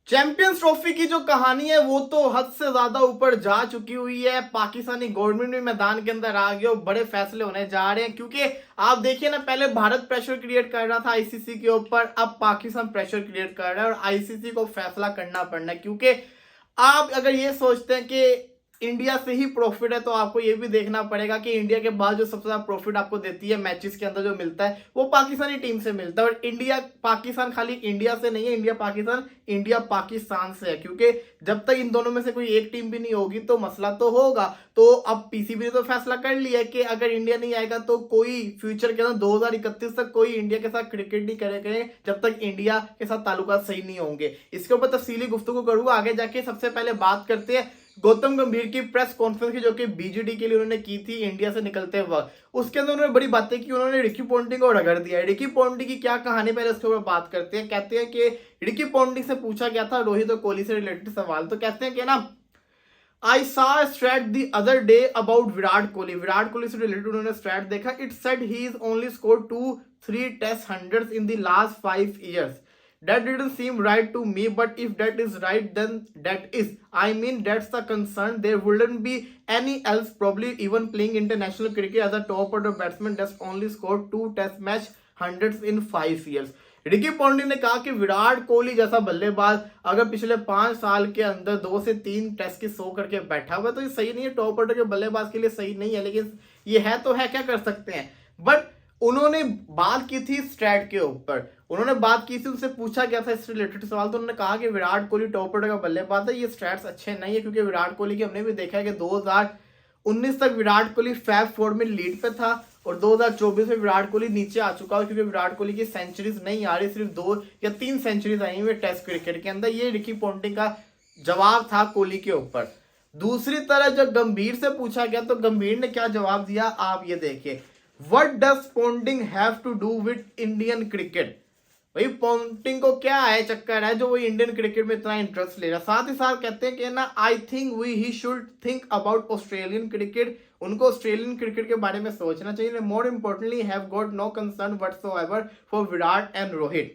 Champions trophy की जो कहानी है वो तो हद से ज्यादा ऊपर जा चुकी हुई है। पाकिस्तानी गवर्नमेंट भी मैदान के अंदर आ गई और बड़े फैसले होने जा रहे हैं, क्योंकि आप देखिए ना, पहले भारत प्रेशर क्रिएट कर रहा था आईसीसी के ऊपर, अब पाकिस्तान प्रेशर क्रिएट कर रहा है और आईसीसी को फैसला करना पड़ना है। क्योंकि आप अगर ये सोचते हैं कि इंडिया से ही प्रॉफिट है, तो आपको ये भी देखना पड़ेगा कि इंडिया के बाद जो सबसे ज्यादा प्रॉफिट आपको देती है मैचेस के अंदर जो मिलता है वो पाकिस्तानी टीम से मिलता है। और इंडिया पाकिस्तान खाली इंडिया से नहीं है, इंडिया पाकिस्तान इंडिया पाकिस्तान से है, क्योंकि जब तक इन दोनों में से कोई एक टीम भी नहीं होगी तो मसला तो होगा। तो अब पीसीबी ने तो फैसला कर लिया है कि अगर इंडिया नहीं आएगा तो कोई फ्यूचर के अंदर 2031 तक कोई इंडिया के साथ क्रिकेट नहीं करेंगे जब तक इंडिया के साथ ताल्लुकात सही नहीं होंगे। इसके ऊपर तफसीली गुफ्तगू करूंगा आगे जाके। सबसे पहले बात करते हैं गौतम गंभीर की प्रेस कॉन्फ्रेंस की, जो कि बीजीडी के लिए उन्होंने की थी इंडिया से निकलते वक्त। उसके अंदर उन्होंने बड़ी बातें की, उन्होंने रिकी पॉन्टिंग को रगड़ दिया। रिकी पॉन्टिंग की क्या कहानी, पहले उसके ऊपर बात करते हैं। कहते हैं कि रिकी पॉन्टिंग से पूछा गया था रोहित और कोहली से रिलेटेड सवाल, तो कहते हैं कि ना, I saw stat the other day about Virat Kohli. Virat Kohli से रिलेटेड उन्होंने स्ट्रैट देखा। It said he is only scored 2-3 test hundreds in the last 5 years. That didn't seem right to me, but if that is right, then that is. I mean, that's the concern. There wouldn't be any else probably even playing international cricket as a top order batsman that's only scored 2 test match hundreds in 5 years. Ricky Ponting ने कहा कि विराट कोहली जैसा बल्लेबाज अगर पिछले 5 साल के अंदर 2 से 3 टेस्ट की 100 करके बैठा हुआ तो ये सही नहीं है, टॉप ऑर्डर के बल्लेबाज के लिए सही नहीं है। लेकिन ये है तो है, क्या कर सकते हैं। बट उन्होंने बात की थी स्ट्रैट के ऊपर, उन्होंने बात की थी, उनसे पूछा गया था इस रिलेटेड सवाल, तो उन्होंने कहा कि विराट कोहली टॉप ऑर्डर का बल्लेबाज है, ये स्टैट्स अच्छे नहीं है। क्योंकि विराट कोहली की हमने भी देखा है कि 2019 तक विराट कोहली फैब 4 में लीड पे था और 2024 में विराट कोहली नीचे आ चुका है, क्योंकि विराट कोहली की सेंचुरीज नहीं आ रही, सिर्फ 2 या 3 सेंचुरीज आई हुई टेस्ट क्रिकेट के अंदर। ये रिकी पॉन्टिंग का जवाब था कोहली के ऊपर। दूसरी तरह जब गंभीर से पूछा गया तो गंभीर ने क्या जवाब दिया, आप ये देखिए। What does Ponting have to do with Indian cricket? भाई पॉन्टिंग को क्या है चक्कर है जो वो इंडियन क्रिकेट में इतना इंटरेस्ट ले रहा है। साथ ही साथ कहते हैं कि ना, I think he should think about Australian cricket. उनको ऑस्ट्रेलियन क्रिकेट के बारे में सोचना चाहिए। More importantly have got no concern whatsoever for Virat and Rohit.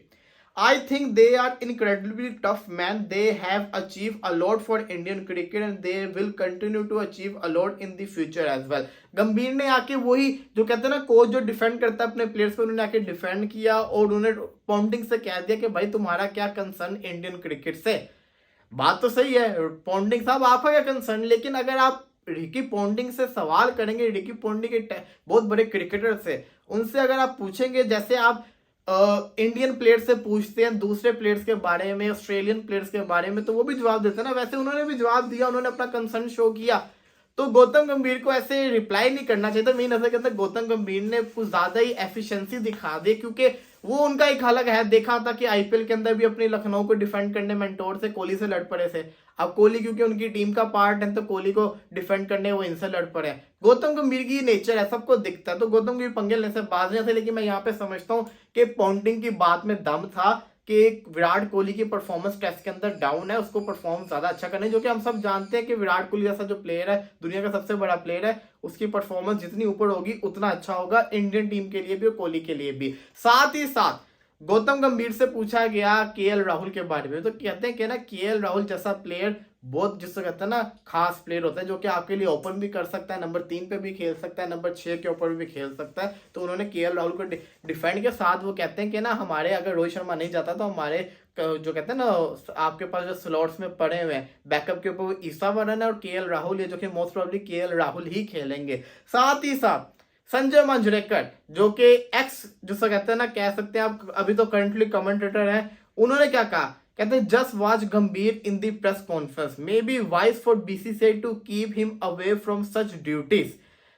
I think they are incredibly tough men. They have achieved a lot for Indian cricket and they will continue to achieve a lot in the future as well. गंभीर ने आके वही जो कहते हैं ना, coach जो defend करता है अपने प्लेयर्स को, उन्होंने आके डिफेंड किया और उन्होंने पॉन्टिंग से कह दिया कि भाई तुम्हारा क्या कंसर्न इंडियन क्रिकेट से। बात तो सही है पॉन्टिंग साहब, आपका क्या कंसर्न। लेकिन अगर आप रिकी पॉन्टिंग से सवाल करेंगे, रिकी पॉन्टिंग के बहुत बड़े क्रिकेटर से, उनसे अगर आप पूछेंगे जैसे आप इंडियन प्लेयर्स से पूछते हैं दूसरे प्लेयर्स के बारे में, ऑस्ट्रेलियन प्लेयर्स के बारे में, तो वो भी जवाब देते हैं ना, वैसे उन्होंने भी जवाब दिया, उन्होंने अपना कंसर्न शो किया। तो गौतम गंभीर को ऐसे रिप्लाई नहीं करना चाहिए था। मेरी नजर के अंदर गौतम गंभीर ने कुछ ज्यादा ही एफिशिएंसी दिखा दी, क्योंकि वो उनका एक अलग है। देखा था कि आईपीएल के अंदर भी अपने लखनऊ को डिफेंड करने मेंटोर से कोहली से लड़ पड़े थे। अब कोहली क्योंकि उनकी टीम का पार्ट है तो कोहली को डिफेंड करने वो इनसे लड़ पड़े। गौतम गंभीर की नेचर है, सबको दिखता है, तो गौतम गंभीर पंगे लेने से बाज नहीं थे। लेकिन मैं यहाँ पे समझता हूँ कि पॉन्टिंग की बात में दम था कि विराट कोहली की परफॉर्मेंस टेस्ट के अंदर डाउन है, उसको परफॉर्म ज्यादा अच्छा करना है। जो कि हम सब जानते हैं कि विराट कोहली जैसा जो प्लेयर है, दुनिया का सबसे बड़ा प्लेयर है, उसकी परफॉर्मेंस जितनी ऊपर होगी उतना अच्छा होगा इंडियन टीम के लिए भी और कोहली के लिए भी। साथ ही साथ गौतम गंभीर से पूछा गया केएल राहुल के बारे में, तो कहते हैं कि ना, केएल राहुल जैसा प्लेयर बहुत, जिससे कहते हैं ना, खास प्लेयर होता है, जो कि आपके लिए ओपन भी कर सकता है, नंबर 3 पे भी खेल सकता है, नंबर 6 के ऊपर भी खेल सकता है। तो उन्होंने केएल राहुल को डिफेंड के साथ वो कहते हैं कि ना, हमारे अगर रोहित शर्मा नहीं जाता तो हमारे जो कहते हैं ना, आपके पास जो स्लॉट्स में पड़े हुए हैं बैकअप के ऊपर, वो ईसा वरन है और केएल राहुल है, जो कि मोस्ट प्रोबेबली केएल राहुल ही खेलेंगे। साथ ही साथ संजय मंजरेकर, जो कि एक्स जिसको कहते हैं ना, कह सकते हैं आप, अभी तो करंटली कमेंटेटर हैं, उन्होंने क्या कहा, कहते हैं just watch Gambhir in the press conference, may be wise for BCCI to keep him away from such duties,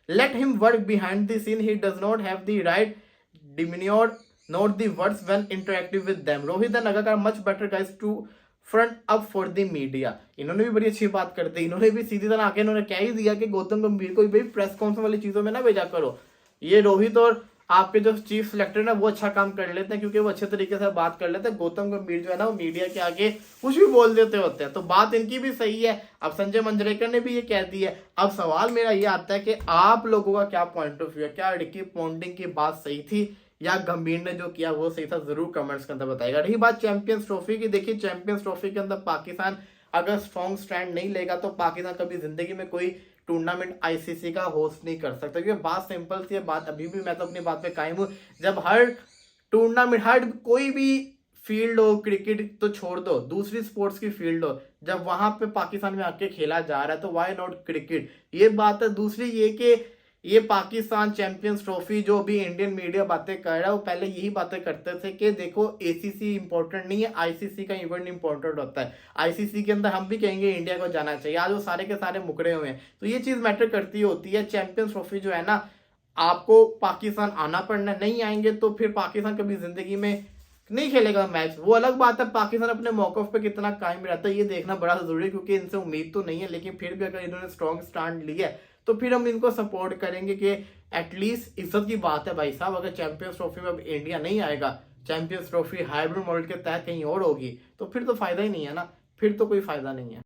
let him work behind the scene, he does not have the right demeanour not the words when interactive with them, Rohit and Agarkar much better guys to front up for the media. इन्होंने भी बड़ी अच्छी बात कर दी, इन्होंने भी सीधी तरह आके इन्होंने कह ही दिया कि गौतम गंभीर को भी प्रेस कॉन्फ्रेंस वाली चीजों में ना भेजा करो। ये रोहित और आपके जो चीफ सिलेक्टर है वो अच्छा काम कर लेते हैं, क्योंकि वो अच्छे तरीके से बात कर लेते हैं। गौतम गंभीर जो है ना, वो मीडिया के आगे कुछ भी बोल देते होते हैं, तो बात इनकी भी सही है। अब संजय मंजरेकर ने भी ये कह दी है। अब सवाल मेरा ये आता है कि आप लोगों का क्या पॉइंट ऑफ व्यू है, क्या रिकी पॉन्टिंग की बात सही थी या गंभीर ने जो किया वो सही था, जरूर कमेंट्स के अंदर बताएगा। रही बात चैंपियंस ट्रॉफी की, देखिए चैंपियंस ट्रॉफी के अंदर पाकिस्तान अगर स्ट्रॉन्ग स्टैंड नहीं लेगा तो पाकिस्तान कभी जिंदगी में कोई टूर्नामेंट आईसीसी का होस्ट नहीं कर सकता। क्योंकि बात सिंपल सी है, बात अभी भी मैं तो अपनी बात पे कायम हूँ। जब हर टूर्नामेंट, हर कोई भी फील्ड हो, क्रिकेट तो छोड़ दो, दूसरी स्पोर्ट्स की फील्ड हो, जब वहां पे पाकिस्तान में आके खेला जा रहा है तो व्हाई नॉट क्रिकेट, ये बात है। दूसरी ये कि ये पाकिस्तान चैंपियंस ट्रॉफी जो भी इंडियन मीडिया बातें कर रहा है, वो पहले यही बातें करते थे कि देखो एसीसी इंपॉर्टेंट नहीं है, आईसीसी का इवेंट इंपॉर्टेंट होता है, आईसीसी के अंदर हम भी कहेंगे इंडिया को जाना चाहिए। आज वो सारे के सारे मुकरे हुए हैं, तो ये चीज मैटर करती होती है। चैंपियंस ट्रॉफी जो है ना, आपको पाकिस्तान आना पड़ना, नहीं आएंगे तो फिर पाकिस्तान कभी जिंदगी में नहीं खेलेगा मैच। वो अलग बात है, पाकिस्तान अपने मौकफ पे कितना कायम रहता है ये देखना बड़ा जरूरी है, क्योंकि इनसे उम्मीद तो नहीं है, लेकिन फिर भी अगर इन्होंने स्ट्रॉन्ग स्टैंड लिया है तो फिर हम इनको सपोर्ट करेंगे कि एटलीस्ट इज्जत की बात है भाई साहब। अगर चैंपियंस ट्रॉफी में अब इंडिया नहीं आएगा, चैंपियंस ट्रॉफी हाइब्रिड मॉडल के तहत कहीं और होगी, तो फिर तो फायदा ही नहीं है ना, फिर तो कोई फायदा नहीं है।